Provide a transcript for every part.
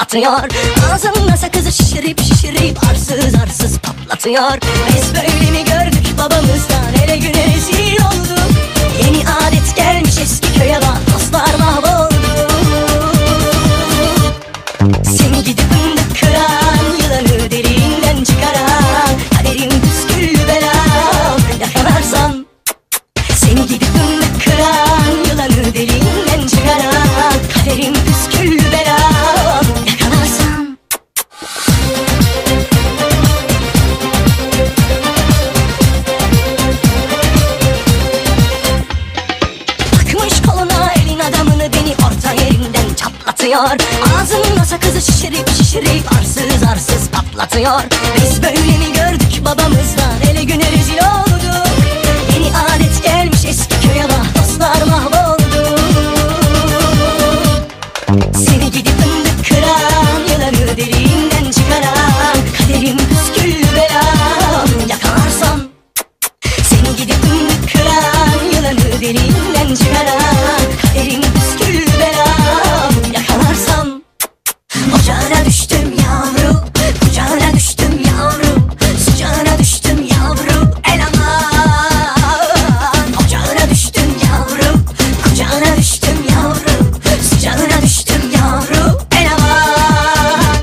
patlatıyor. Ağzımda sakızı şişirip şişirip arsız arsız patlatıyor. Biz böyle mi gördük babamızdan, ele güne rezil olduk. Yeni adet gelmiş eski köye bak, dostlar mahvoldu. Seni gidip fındık kıran, yılanı derinden çıkaran, kaderim püsküllü belam yakalarsan. Seni gidip fındık kıran, yılanı derinden çıkaran, kaderim püsküllü belam yakalarsan. Takmış koluna elin adamını, beni orta yerinden çatlatıyor. Ağzımda sakızı şişirip şişirip arsız arsız patlatıyor. Biz böyle mi gördük babamızdan, ele güne rezil olduk. Yeni adet gelmiş eski köye bak, dostlar mahvoldu. Seni gidip fındık kıran, yılanı derinden çıkaran, kaderim püsküllü belam yakalarsan. Seni gidip fındık kıran, yılanı derinden çıkaran, kaderim püsküllü belam yakalarsan. Ocağına düştüm yavrum, kucağına düştüm yavrum, sıcağına düştüm yavrum, el aman. Ocağına düştüm yavrum, kucağına düştüm yavrum, sıcağına düştüm yavrum, el aman.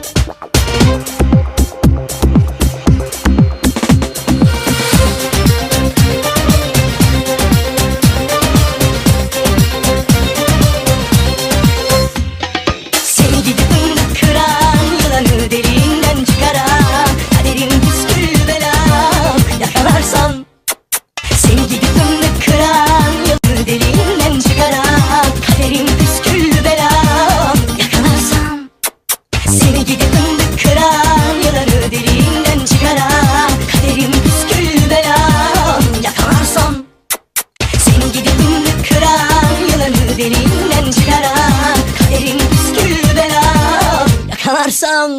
Seni gidip fındık kıran, yılanı derinden çıkaran, kaderim püsküllü belam yakalarsan. Seni gidip fındık kıran, yılanı derinden çıkaran, kaderim püsküllü belam yakalarsan. Seni gidip fındık kıran, yılanı derinden çıkaran, kaderim püsküllü belam yakalarsan. Seni gidip fındık kıran, yılanı derinden çıkaran, kaderim püsküllü belam yakalarsan.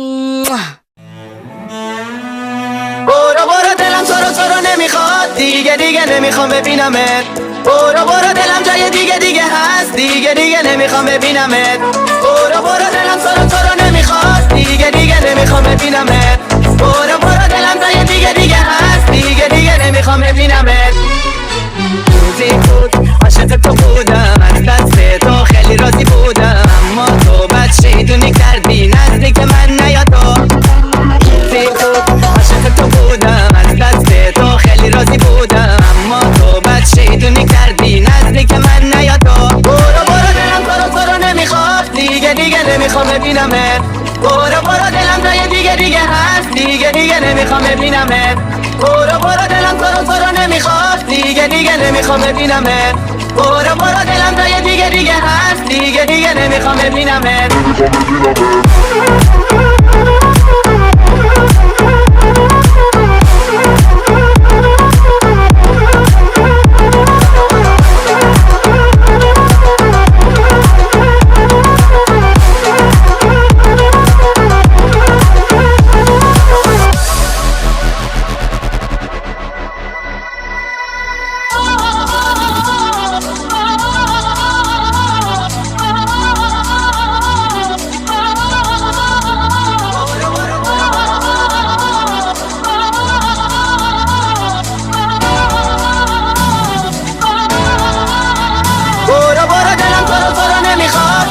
برو برو دلم تو رو نمیخواد، دیگه دیگه نمیخوام ببینمت. برو برو دلم جای دیگه دیگه هست، دیگه دیگه نمیخوام ببینمت. برو برو دلم تو رو نمیخواد، دیگه دیگه نمیخوام ببینمت. برو برو دلم جای دیگه دیگه هست، دیگه دیگه نمیخوام ببینمت. روزی بود عاشق تو بودم، از دست تو خیلی راضی بودم، اما تو بد شیطونی کردی نزدیک من نیا تو. روزی بود عاشق تو بودم، از دست تو خیلی راضی بودم، اما تو بد شیطونی کردی نزدیک من نیا تو. برو برو دلم تو رو نمیخواد، دیگه دیگه نمیخوام ببینمت. برو برو دلم جای دیگه دیگه هست، دیگه دیگه نمیخوام ببینمت. برو برو دلم تو رو نمیخواد، دیگه دیگه نمیخوام ببینمت. برو برو دلم جای دیگه دیگه هست، دیگه دیگه نمیخوام ببینمت.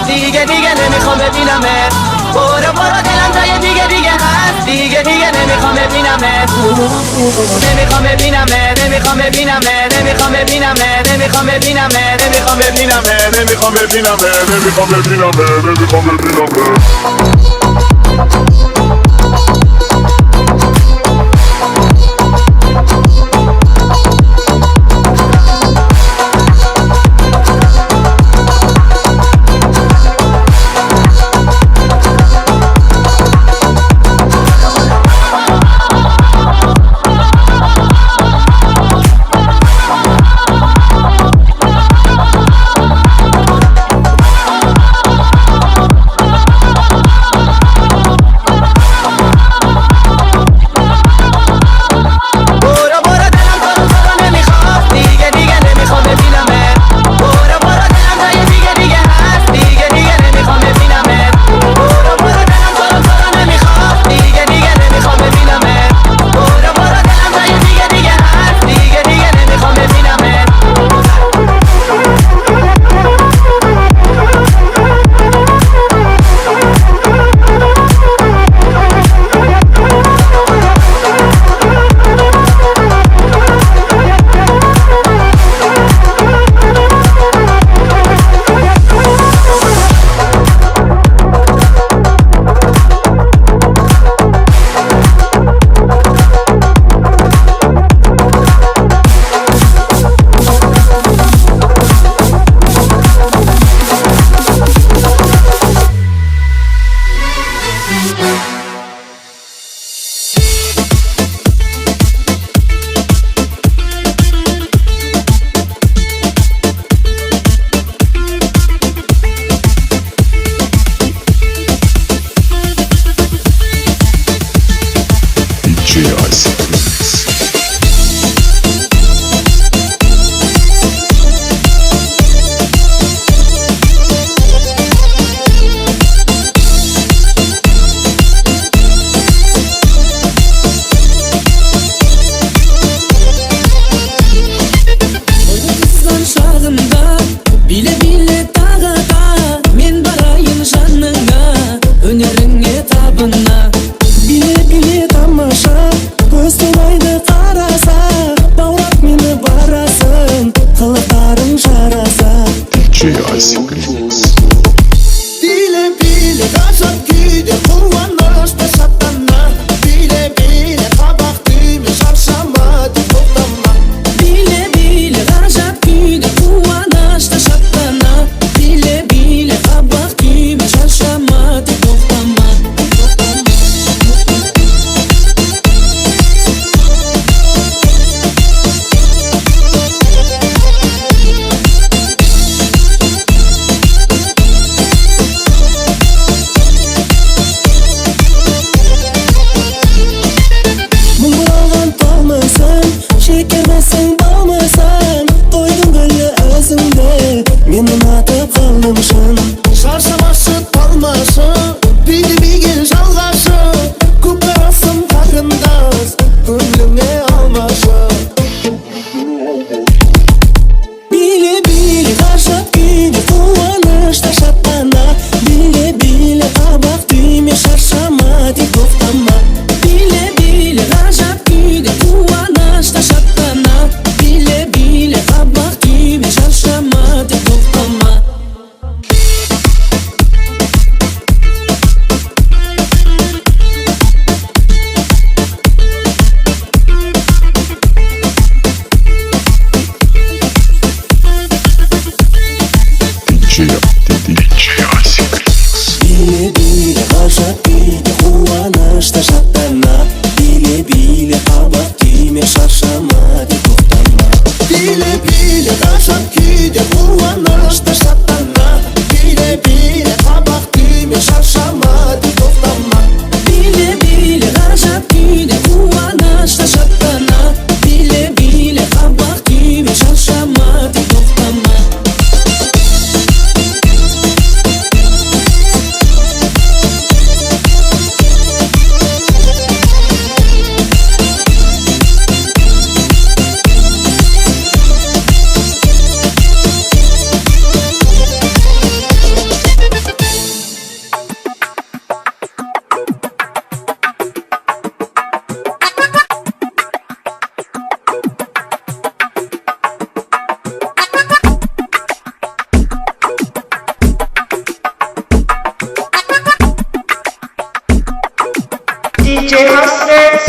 دیگه دیگه نمیخوام ببینمت. برو برو دلم جای دیگه دیگه هست، دیگه دیگه نمیخوام ببینمت. نمیخوام ببینمت، نمیخوام ببینمت، نمیخوام ببینمت، نمیخوام ببینمت، نمیخوام ببینمت، نمیخوام ببینمت، نمیخوام ببینمت، نمیخوام ببینمت. DJ Isaac Remix. Bile bile gazap güde kullanışta satana. Bile bile kabak düğme şarşamadı toplama. Bile bile gazap güde kullanışta satana. Bile bile kabak düğme şarşamadı toplama. Munguralgan tolmasan, şekermesen balmasan. Koydun gülü özünde, meni atıp kalmışsın. Şarşaması kalmasın, bili bilgin şalgasın. Kuparasın takındas, gönlüne almasın. Bile bile gazap güde kullanışta satana. Bile bile kabak düğme şarşamadı toplama. Bile bile gazap güde kullanışta satana. Bile bile kabak düğme şarşamadı toplama. DJ Isaac Remix. Bile bile gazap güde kullanışta satana. Bile bile kabak düğme şarşamadı toplama. Bile bile gazap güde kullanışta satana. Bile bile kabak düğme şarşamadı toplama. Bile bile gazap güde kullanışta satana. Bile bile kabak düğme şarşamadı toplama. DJ Hasret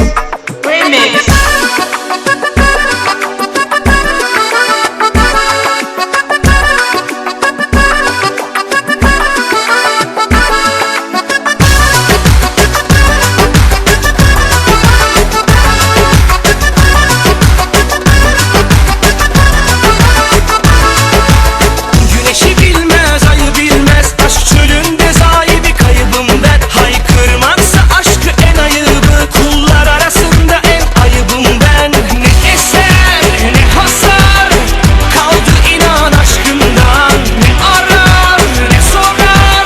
Remix. Güneşi bilmez, ayı bilmez. Aşk çölünde sahibi kaybım ben. Haykırmaksa aşkı en ayıbı. Kullar arasında en ayıbım ben. Ne eser ne hasar kaldı inan aşkımdan. Ne arar ne sorar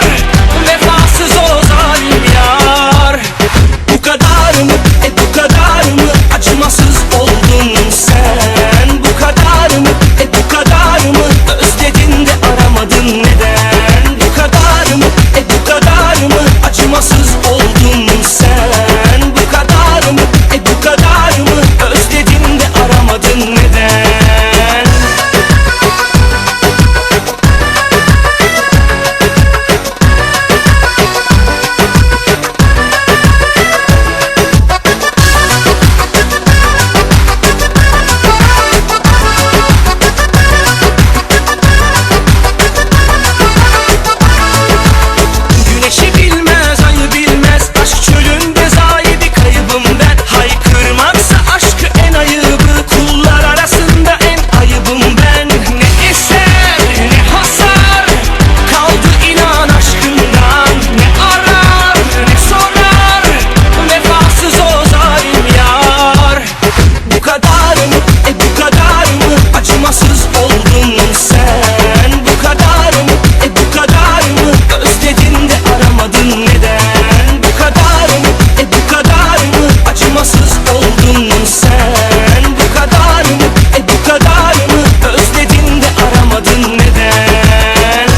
vefasız o zalim yar. Bu kadar mı bu kadar mı acımasız oldun sen? Bu kadar mı bu kadar mı özledin de aramadın neden? Bu kadar mı bu kadar mı acımasız oldun sen? Bu kadar mı bu kadar mı özledin de aramadın neden? Güneşi bilmez, ayı bilmez. Aşk çölünde sahibi kaybım ben. Haykırmaksa aşkı en ayıbı. Kullar arasında en ayıbım ben. Ne eser ne hasar kaldı inan aşkımdan. Ne arar ne sorar vefasız o zalim yar. Bu kadar mı bu kadar mı acımasız oldun sen? Bu kadar mı bu kadar mı özledin de aramadın neden? Bu kadar mı bu kadar mı acımasız oldun sen? Bu kadar mı bu kadar mı özledin de aramadın neden?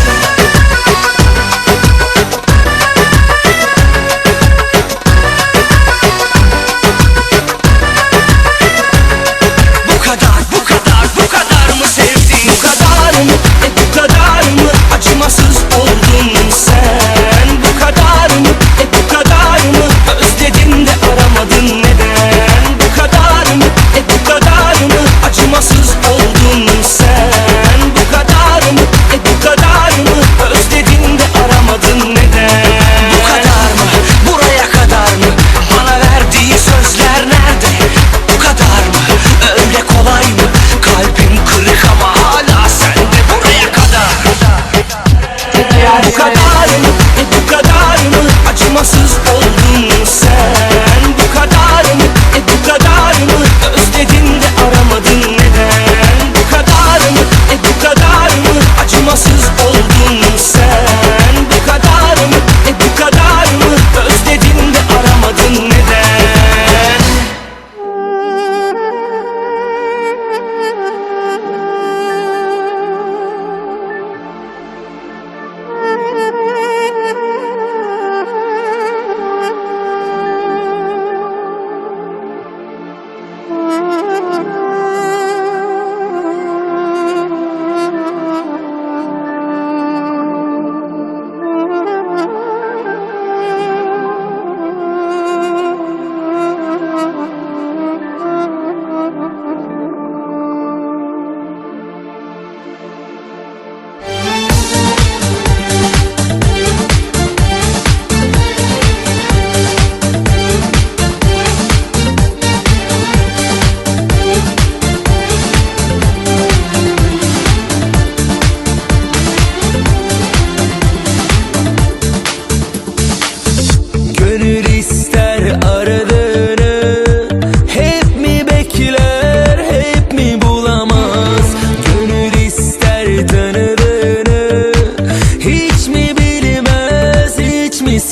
Bu kadar mı sevdin? Bu kadar mı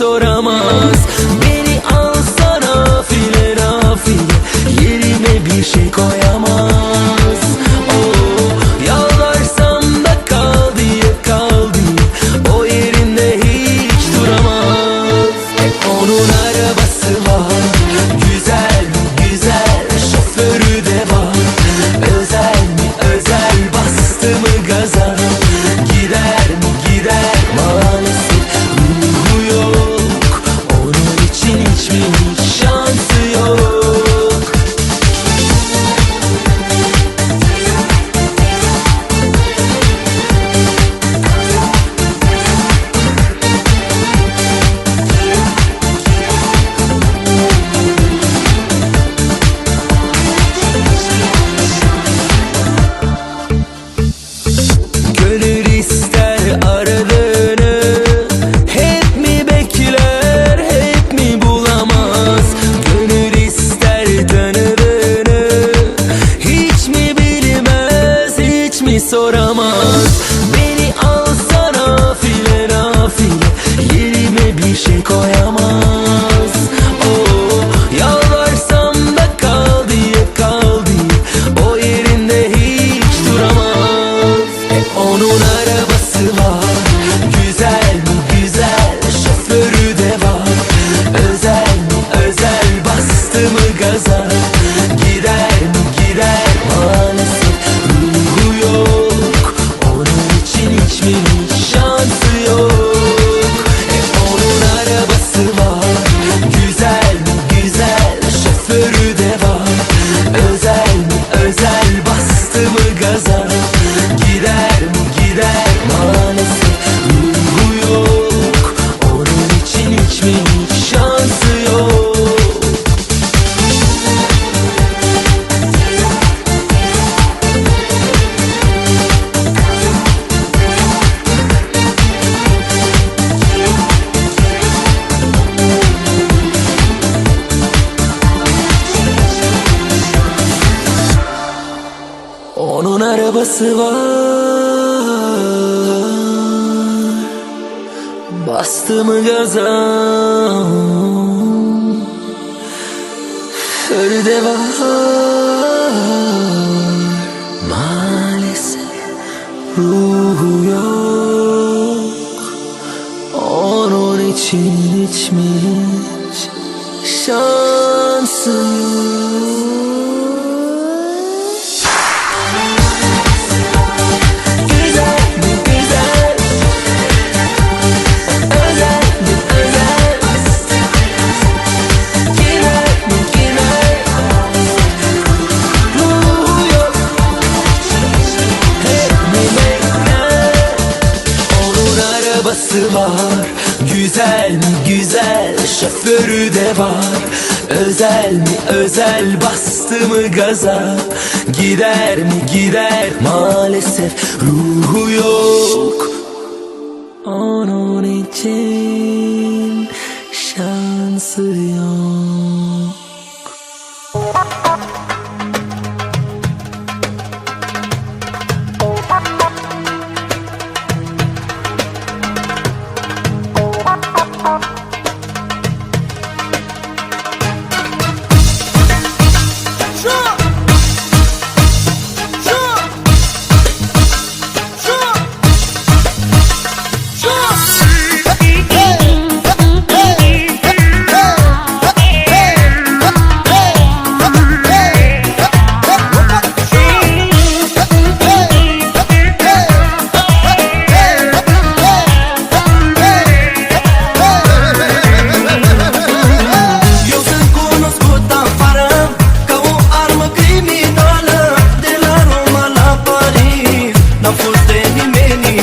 soramaz. Beni alsana file nafile, yerime bir şey koyamaz. Oh, yalvarsam da kal diye kal diye, o yerinde hiç duramaz. Hep onun arabası var, güzel mi güzel, şoförü de var. Özel mi özel, bastı mı gaza, gider mi gider, maalesef ruhu yok. Onun için hiç mi hiç şansı yok. Gönül ister aradığını, hep mi bekler, hep mi bulamaz? Gönül ister tanıdığını, hiç mi bilmez, hiç mi soramaz? Beni alsana file nafile, yerime bir şey koyamaz. Oh, yalvarsam da kal diye kal diye, o yerinde hiç duramaz. Hep onun arabası var, güzel mi güzel, şoförü de var. Özel mi özel, bastı mı gaza, gider mi gider, maalesef ruhu yok. Onun için hiç mi hiç şansı yok. Hep onun arabası var, güzel mi güzel, şoförü de var. Özel mi özel, bastı mı gaza, gider mi gider, maalesef ruhu yok. Onun için hiç mi hiç şansı yok. Onun arabası var, bastı mı gaza, şoförü de var. Maalesef ruhu yok. Onun için hiç mi hiç şansı yok. Güzel mi güzel, özel mi özel, gider mi gider, ruhu yok. Hep mi bekler, onun arabası var, güzel mi güzel, şoförü de var. Özel mi özel, bastı mı gaza, gider mi gider, maalesef ruhu yok. Onun için şansı yok. N-am fost de nimeni,